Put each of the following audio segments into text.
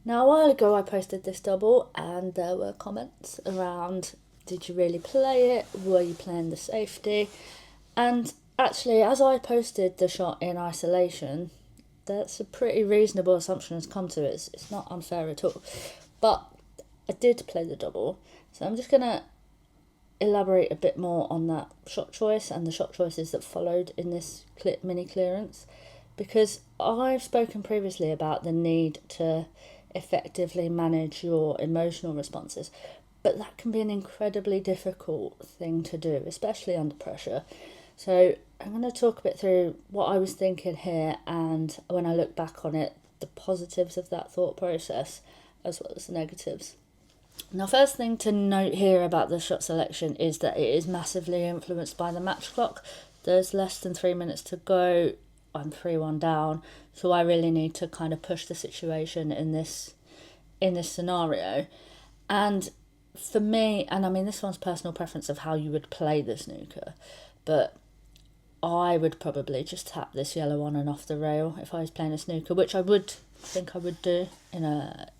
Now, a while ago, I posted this double, and there were comments around, did you really play it? Were you playing the safety? And actually, as I posted the shot in isolation, that's a pretty reasonable assumption has come to it. It's not unfair at all. But I did play the double, so I'm just going to elaborate a bit more on that shot choice and the shot choices that followed in this mini clearance, because I've spoken previously about the need to effectively manage your emotional responses, but that can be an incredibly difficult thing to do, especially under pressure. So I'm going to talk a bit through what I was thinking here, and when I look back on it, the positives of that thought process as well as the negatives. Now, first thing to note here about the shot selection is that it is massively influenced by the match clock. There's less than 3 minutes to go. I'm 3-1 down, so I really need to kind of push the situation in this scenario. And for me, and I mean, this one's personal preference of how you would play the snooker, but I would probably just tap this yellow on and off the rail if I was playing a snooker, which I would think I would do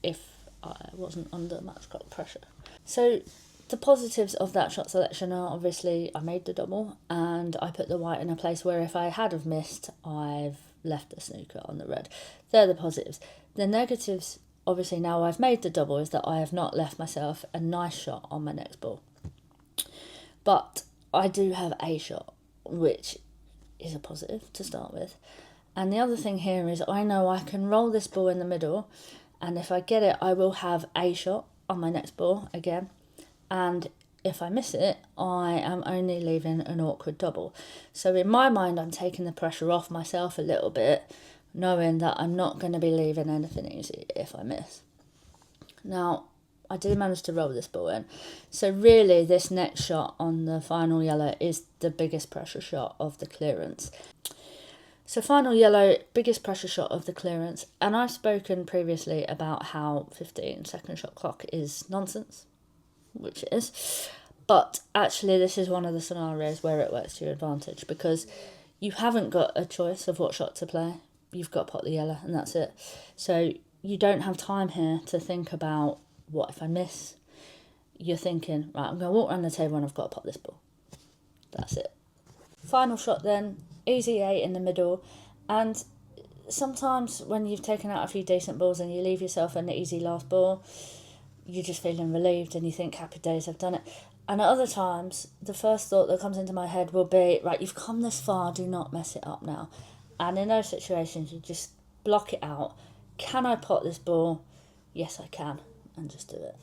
if I wasn't under match clock pressure. So the positives of that shot selection are obviously I made the double and I put the white in a place where if I had have missed, I've left the snooker on the red. They're the positives. The negatives, obviously now I've made the double, is that I have not left myself a nice shot on my next ball. But I do have a shot, which is a positive to start with. And the other thing here is I know I can roll this ball in the middle, and if I get it, I will have a shot on my next ball again. And if I miss it, I am only leaving an awkward double. So in my mind, I'm taking the pressure off myself a little bit, knowing that I'm not going to be leaving anything easy if I miss. Now, I did manage to roll this ball in. So really, this next shot on the final yellow is the biggest pressure shot of the clearance. So final yellow, biggest pressure shot of the clearance. And I've spoken previously about how 15-second shot clock is nonsense, which it is. But actually, this is one of the scenarios where it works to your advantage, because you haven't got a choice of what shot to play. You've got to pot the yellow and that's it. So you don't have time here to think about what if I miss. You're thinking, right, I'm going to walk around the table and I've got to pop this ball. That's it. Final shot then, easy 8 in the middle. And sometimes when you've taken out a few decent balls and you leave yourself an easy last ball, you're just feeling relieved and you think, happy days, I've done it. And at other times, the first thought that comes into my head will be, right, you've come this far, do not mess it up now. And in those situations, you just block it out. Can I pot this ball? Yes, I can. And just do it.